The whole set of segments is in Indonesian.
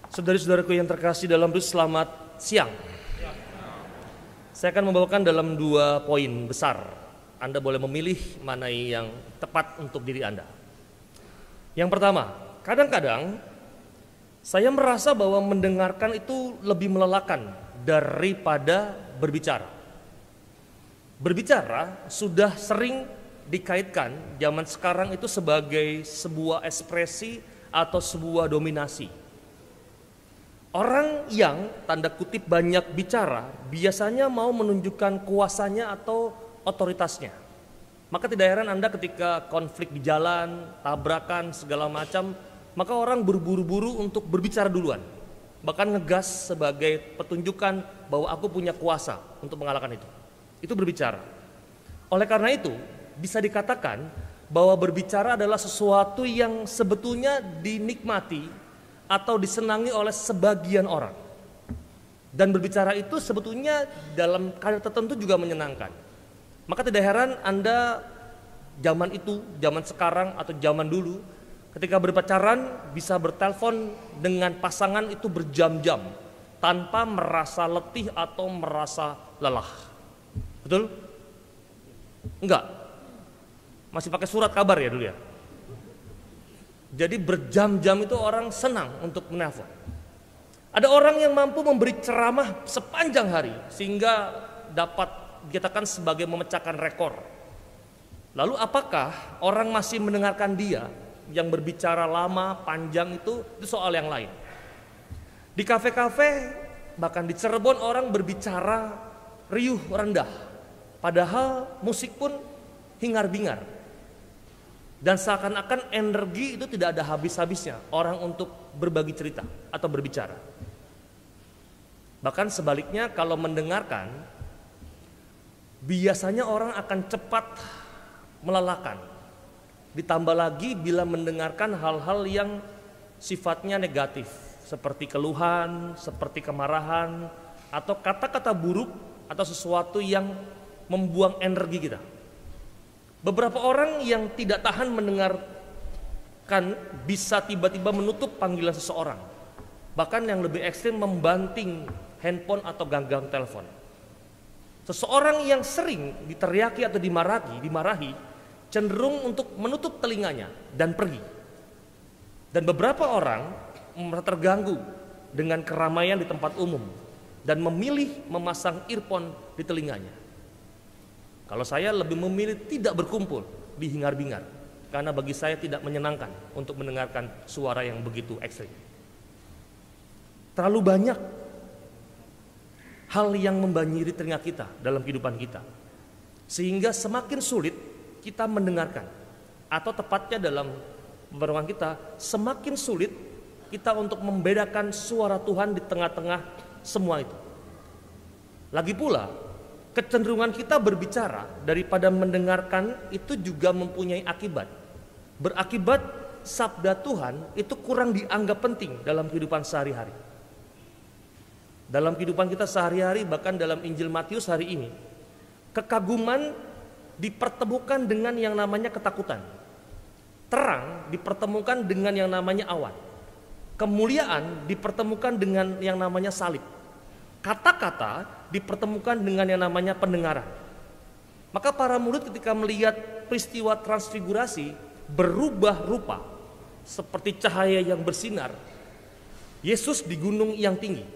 Saudari-saudaraku yang terkasih dalam Kristus, selamat siang. Saya akan membawakan dalam 2 poin besar. Anda boleh memilih mana yang tepat untuk diri Anda. Yang pertama, kadang-kadang saya merasa bahwa mendengarkan itu lebih melelahkan daripada berbicara. Berbicara sudah sering dikaitkan zaman sekarang itu sebagai sebuah ekspresi atau sebuah dominasi. Orang yang tanda kutip banyak bicara biasanya mau menunjukkan kuasanya atau otoritasnya. Maka tidak heran Anda ketika konflik di jalan, tabrakan, segala macam, maka orang berburu-buru untuk berbicara duluan. Bahkan ngegas sebagai petunjukan bahwa aku punya kuasa untuk mengalahkan itu. Itu berbicara. Oleh karena itu, bisa dikatakan bahwa berbicara adalah sesuatu yang sebetulnya dinikmati atau disenangi oleh sebagian orang. Dan berbicara itu sebetulnya dalam kadar tertentu juga menyenangkan. Maka tidak heran Anda zaman itu, zaman sekarang atau zaman dulu, ketika berpacaran bisa bertelepon dengan pasangan itu berjam-jam tanpa merasa letih atau merasa lelah. Betul? Enggak. Masih pakai surat kabar ya dulu ya. Jadi berjam-jam itu orang senang untuk menelpon. Ada orang yang mampu memberi ceramah sepanjang hari sehingga dapat dikatakan sebagai memecahkan rekor. Lalu apakah orang masih mendengarkan dia yang berbicara lama, panjang itu soal yang lain. Di kafe-kafe bahkan di Cirebon orang berbicara riuh rendah. Padahal musik pun hingar-bingar. Dan seakan-akan energi itu tidak ada habis-habisnya orang untuk berbagi cerita atau berbicara. Bahkan sebaliknya kalau mendengarkan, biasanya orang akan cepat melelahkan. Ditambah lagi bila mendengarkan hal-hal yang sifatnya negatif, seperti keluhan, seperti kemarahan, atau kata-kata buruk, atau sesuatu yang membuang energi kita. Beberapa orang yang tidak tahan mendengarkan bisa tiba-tiba menutup panggilan seseorang. Bahkan yang lebih ekstrim membanting handphone atau ganggang telepon. Seseorang yang sering diteriaki atau dimarahi cenderung untuk menutup telinganya dan pergi. Dan beberapa orang merasa terganggu dengan keramaian di tempat umum dan memilih memasang earphone di telinganya. Kalau saya lebih memilih tidak berkumpul di hingar-bingar, karena bagi saya tidak menyenangkan untuk mendengarkan suara yang begitu ekstrim. Terlalu banyak hal yang membanjiri telinga kita dalam kehidupan kita, sehingga semakin sulit kita mendengarkan, atau tepatnya dalam pembaruan kita, semakin sulit kita untuk membedakan suara Tuhan di tengah-tengah semua itu. Lagi pula, kecenderungan kita berbicara daripada mendengarkan itu juga mempunyai akibat. Berakibat sabda Tuhan itu kurang dianggap penting dalam kehidupan sehari-hari. Dalam kehidupan kita sehari-hari, bahkan dalam Injil Matius hari ini, kekaguman dipertemukan dengan yang namanya ketakutan. Terang dipertemukan dengan yang namanya awan. Kemuliaan dipertemukan dengan yang namanya salib. Kata-kata dipertemukan dengan yang namanya pendengaran. Maka para murid ketika melihat peristiwa transfigurasi berubah rupa seperti cahaya yang bersinar, Yesus di gunung yang tinggi.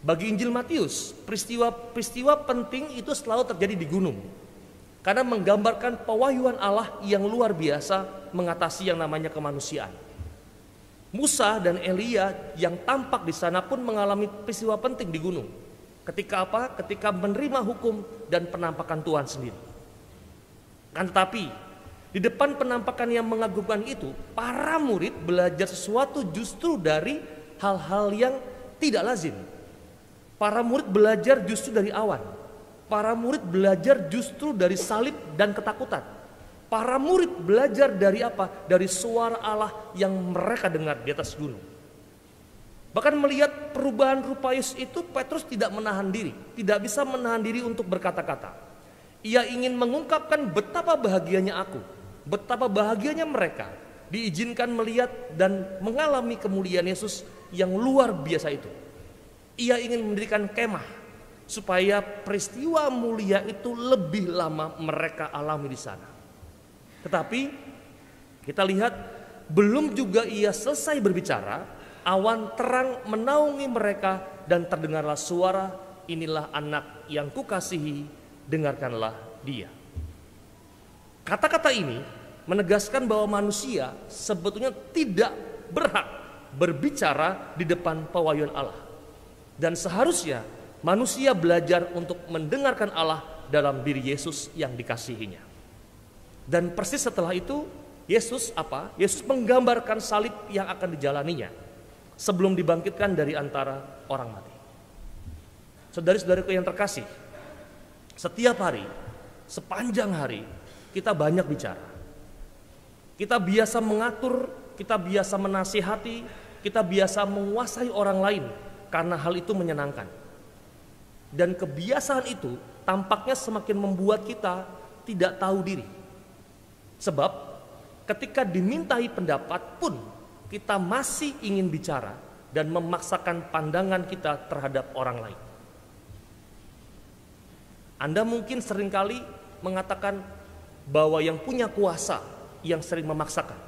Bagi Injil Matius, peristiwa penting itu selalu terjadi di gunung. Karena menggambarkan pewahyuan Allah yang luar biasa mengatasi yang namanya kemanusiaan. Musa dan Elia yang tampak di sana pun mengalami peristiwa penting di gunung. Ketika apa? Ketika menerima hukum dan penampakan Tuhan sendiri. Kan tetapi di depan penampakan yang mengagumkan itu, para murid belajar sesuatu justru dari hal-hal yang tidak lazim. Para murid belajar justru dari awan. Para murid belajar justru dari salib dan ketakutan. Para murid belajar dari apa? Dari suara Allah yang mereka dengar di atas gunung. Bahkan melihat perubahan rupa Yesus itu, Petrus tidak menahan diri. Tidak bisa menahan diri untuk berkata-kata. Ia ingin mengungkapkan betapa bahagianya aku. Betapa bahagianya mereka diizinkan melihat dan mengalami kemuliaan Yesus yang luar biasa itu. Ia ingin mendirikan kemah supaya peristiwa mulia itu lebih lama mereka alami di sana. Tetapi kita lihat belum juga ia selesai berbicara, awan terang menaungi mereka dan terdengarlah suara, inilah anak yang kukasihi, dengarkanlah dia. Kata-kata ini menegaskan bahwa manusia sebetulnya tidak berhak berbicara di depan pewahyuan Allah. Dan seharusnya manusia belajar untuk mendengarkan Allah dalam diri Yesus yang dikasihinya. Dan persis setelah itu Yesus apa? Yesus menggambarkan salib yang akan dijalaninya sebelum dibangkitkan dari antara orang mati. Saudara-saudaraku yang terkasih, setiap hari, sepanjang hari kita banyak bicara. Kita biasa mengatur, kita biasa menasihati, kita biasa menguasai orang lain karena hal itu menyenangkan. Dan kebiasaan itu tampaknya semakin membuat kita tidak tahu diri. Sebab ketika dimintai pendapat pun kita masih ingin bicara dan memaksakan pandangan kita terhadap orang lain. Anda mungkin seringkali mengatakan bahwa yang punya kuasa yang sering memaksakan.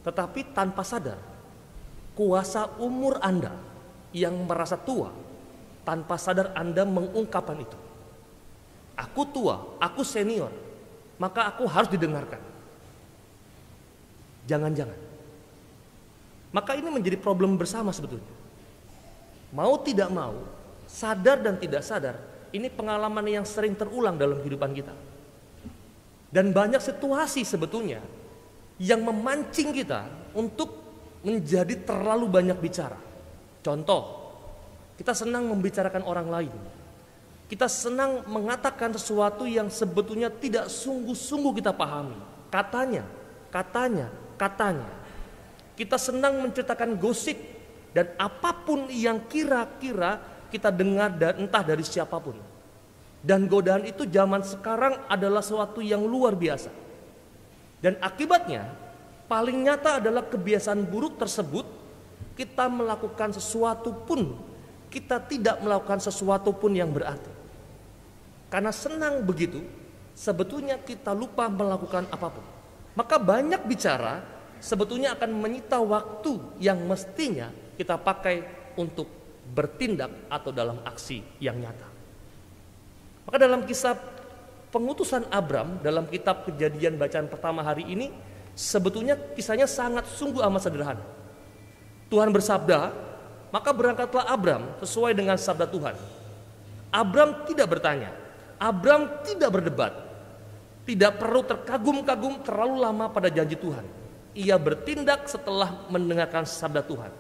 Tetapi tanpa sadar, kuasa umur Anda yang merasa tua, tanpa sadar Anda mengungkapkan itu. Aku tua, aku senior, maka aku harus didengarkan. Jangan-jangan. Maka ini menjadi problem bersama sebetulnya. Mau tidak mau, sadar dan tidak sadar, ini pengalaman yang sering terulang dalam kehidupan kita. Dan banyak situasi sebetulnya yang memancing kita untuk menjadi terlalu banyak bicara. Contoh, kita senang membicarakan orang lain. Kita senang mengatakan sesuatu yang sebetulnya tidak sungguh-sungguh kita pahami. Katanya. Kita senang menceritakan gosip dan apapun yang kira-kira kita dengar dan entah dari siapapun. Dan godaan itu zaman sekarang adalah sesuatu yang luar biasa. Dan akibatnya paling nyata adalah kebiasaan buruk tersebut. Kita melakukan sesuatu pun, kita tidak melakukan sesuatu pun yang berarti. Karena senang begitu, sebetulnya kita lupa melakukan apapun. Maka banyak bicara sebetulnya akan menyita waktu yang mestinya kita pakai untuk bertindak atau dalam aksi yang nyata. Maka dalam kisah pengutusan Abram dalam kitab Kejadian bacaan pertama hari ini, sebetulnya kisahnya sangat sungguh amat sederhana. Tuhan bersabda, maka berangkatlah Abram sesuai dengan sabda Tuhan. Abram tidak bertanya, Abram tidak berdebat, tidak perlu terkagum-kagum terlalu lama pada janji Tuhan. Ia bertindak setelah mendengarkan sabda Tuhan.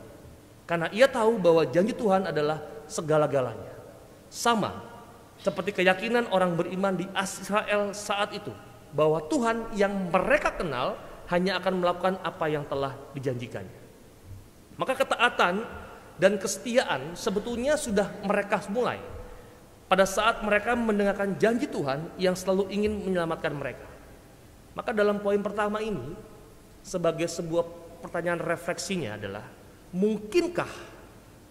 Karena ia tahu bahwa janji Tuhan adalah segala-galanya. Sama seperti keyakinan orang beriman di Israel saat itu, bahwa Tuhan yang mereka kenal hanya akan melakukan apa yang telah dijanjikannya. Maka ketaatan dan kesetiaan sebetulnya sudah mereka mulai pada saat mereka mendengarkan janji Tuhan yang selalu ingin menyelamatkan mereka. Maka dalam poin pertama ini, sebagai sebuah pertanyaan refleksinya adalah, mungkinkah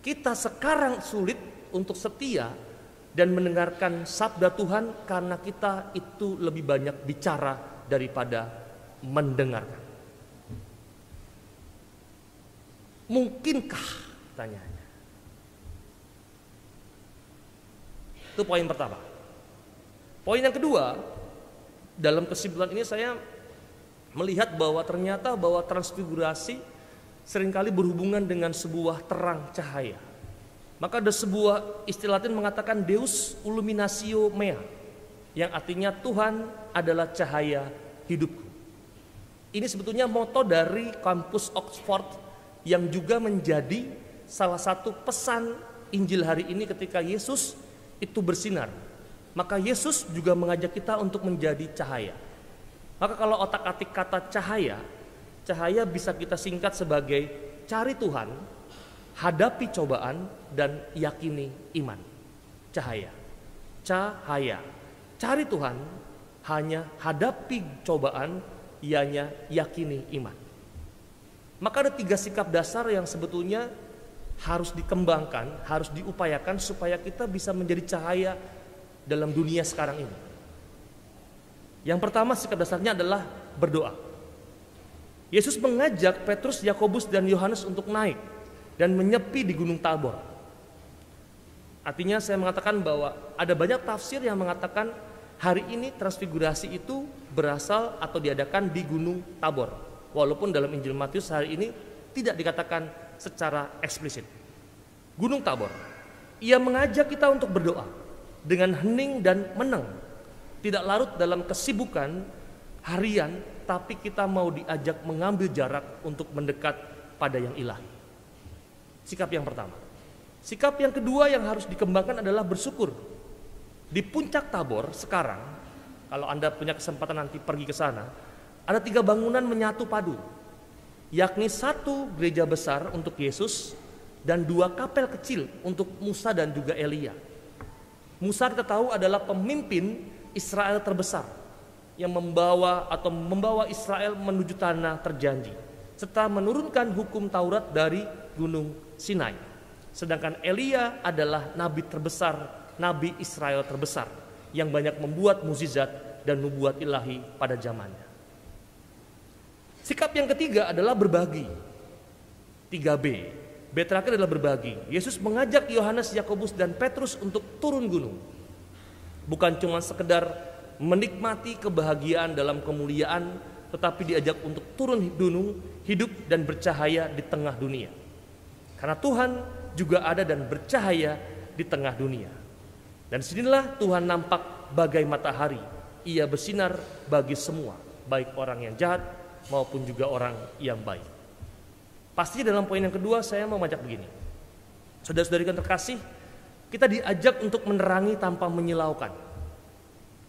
kita sekarang sulit untuk setia dan mendengarkan sabda Tuhan karena kita itu lebih banyak bicara daripada mendengarkan? Mungkinkah? Tanyanya. Itu poin pertama. Poin yang kedua, dalam kesimpulan ini saya melihat bahwa ternyata bahwa transfigurasi seringkali berhubungan dengan sebuah terang cahaya. Maka ada sebuah istilah Latin mengatakan Deus illuminatio mea, yang artinya Tuhan adalah cahaya hidupku. Ini sebetulnya moto dari kampus Oxford yang juga menjadi salah satu pesan Injil hari ini ketika Yesus itu bersinar. Maka Yesus juga mengajak kita untuk menjadi cahaya. Maka kalau otak-atik kata cahaya, cahaya bisa kita singkat sebagai cari Tuhan, hadapi cobaan, dan yakini iman. Cahaya, cari Tuhan, hanya hadapi cobaan, ianya yakini iman. Maka ada 3 sikap dasar yang sebetulnya harus dikembangkan, harus diupayakan supaya kita bisa menjadi cahaya dalam dunia sekarang ini. Yang pertama, sikap dasarnya adalah berdoa. Yesus mengajak Petrus, Yakobus, dan Yohanes untuk naik dan menyepi di Gunung Tabor. Artinya saya mengatakan bahwa ada banyak tafsir yang mengatakan hari ini transfigurasi itu berasal atau diadakan di Gunung Tabor. Walaupun dalam Injil Matius hari ini tidak dikatakan secara eksplisit. Gunung Tabor. Ia mengajak kita untuk berdoa dengan hening dan meneng. Tidak larut dalam kesibukan harian, tapi kita mau diajak mengambil jarak untuk mendekat pada yang ilahi. Sikap yang pertama. Sikap yang kedua yang harus dikembangkan adalah bersyukur. Di puncak Tabor sekarang, kalau Anda punya kesempatan nanti pergi ke sana, ada 3 bangunan menyatu padu, yakni 1 gereja besar untuk Yesus dan 2 kapel kecil untuk Musa dan juga Elia. Musa kita tahu adalah pemimpin Israel terbesar yang membawa Israel menuju tanah terjanji, serta menurunkan hukum Taurat dari Gunung Sinai. Sedangkan Elia adalah nabi terbesar, nabi Israel terbesar yang banyak membuat mukjizat dan nubuat ilahi pada zamannya. Sikap yang ketiga adalah berbagi. 3B. B terakhir adalah berbagi. Yesus mengajak Yohanes, Yakobus, dan Petrus untuk turun gunung. Bukan cuma sekedar menikmati kebahagiaan dalam kemuliaan, tetapi diajak untuk turun gunung, hidup dan bercahaya di tengah dunia. Karena Tuhan juga ada dan bercahaya di tengah dunia. Dan disinilah Tuhan nampak bagai matahari. Ia bersinar bagi semua, baik orang yang jahat maupun juga orang yang baik. Pastinya dalam poin yang kedua saya mau mengajak begini. Saudara-saudari yang terkasih, kita diajak untuk menerangi tanpa menyilaukan.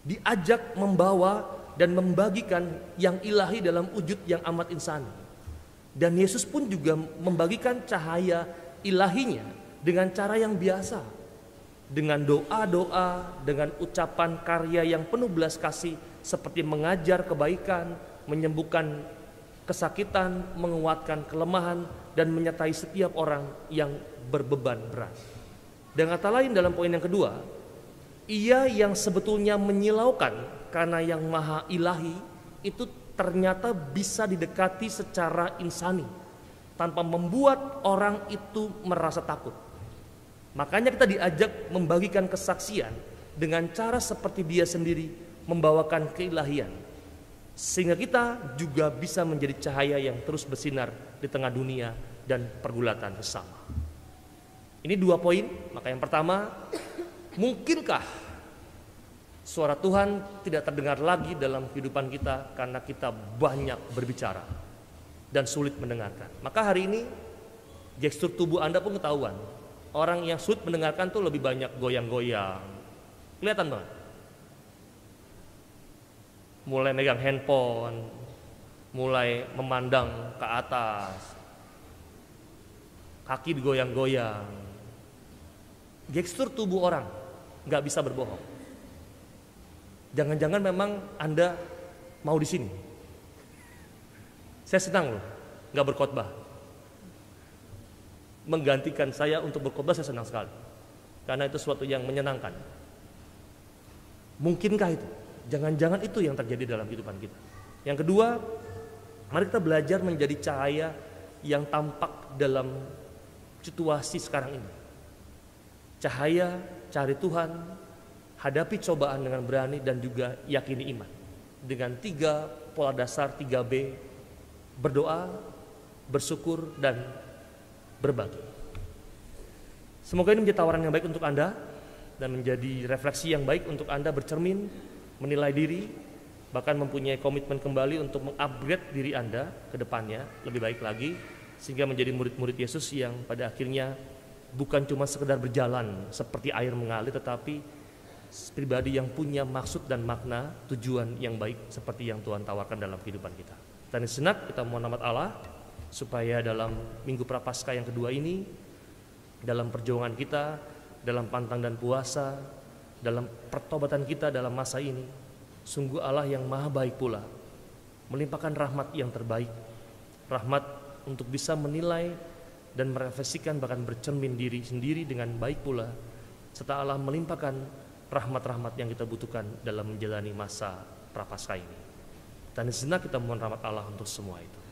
Diajak membawa dan membagikan yang ilahi dalam wujud yang amat insani. Dan Yesus pun juga membagikan cahaya ilahinya dengan cara yang biasa, dengan doa-doa, dengan ucapan karya yang penuh belas kasih, seperti mengajar kebaikan, menyembuhkan kesakitan, menguatkan kelemahan, dan menyertai setiap orang yang berbeban berat. Dengan kata lain dalam poin yang kedua, ia yang sebetulnya menyilaukan karena yang maha ilahi itu ternyata bisa didekati secara insani, tanpa membuat orang itu merasa takut. Makanya kita diajak membagikan kesaksian dengan cara seperti dia sendiri membawakan keilahian, sehingga kita juga bisa menjadi cahaya yang terus bersinar di tengah dunia dan pergulatan sesama. Ini 2 poin. Maka yang pertama, mungkinkah suara Tuhan tidak terdengar lagi dalam kehidupan kita karena kita banyak berbicara dan sulit mendengarkan? Maka hari ini gestur tubuh Anda pun ketahuan. Orang yang sulit mendengarkan tuh lebih banyak goyang-goyang. Kelihatan banget. Mulai megang handphone, mulai memandang ke atas, kaki digoyang-goyang. Gestur tubuh orang nggak bisa berbohong. Jangan-jangan memang Anda mau di sini. Saya senang loh, nggak berkhotbah. Menggantikan saya untuk berkhotbah saya senang sekali, karena itu sesuatu yang menyenangkan. Mungkinkah itu? Jangan-jangan itu yang terjadi dalam kehidupan kita. Yang kedua, mari kita belajar menjadi cahaya yang tampak dalam situasi sekarang ini. Cahaya, cari Tuhan, hadapi cobaan dengan berani dan juga yakini iman. Dengan 3 pola dasar 3B, berdoa, bersyukur, dan berbagi. Semoga ini menjadi tawaran yang baik untuk Anda dan menjadi refleksi yang baik untuk Anda bercermin, menilai diri, bahkan mempunyai komitmen kembali untuk mengupgrade diri Anda ke depannya lebih baik lagi, sehingga menjadi murid-murid Yesus yang pada akhirnya bukan cuma sekedar berjalan seperti air mengalir, tetapi pribadi yang punya maksud dan makna, tujuan yang baik seperti yang Tuhan tawarkan dalam kehidupan kita. Dan sejenak kita mohon rahmat Allah supaya dalam minggu Prapaskah yang kedua ini, dalam perjuangan kita, dalam pantang dan puasa, dalam pertobatan kita dalam masa ini, sungguh Allah yang maha baik pula melimpahkan rahmat yang terbaik, rahmat untuk bisa menilai dan merefleksikan bahkan bercermin diri sendiri dengan baik pula, serta Allah melimpahkan rahmat-rahmat yang kita butuhkan dalam menjalani masa prapaskah ini. Dan sejenak kita mohon rahmat Allah untuk semua itu.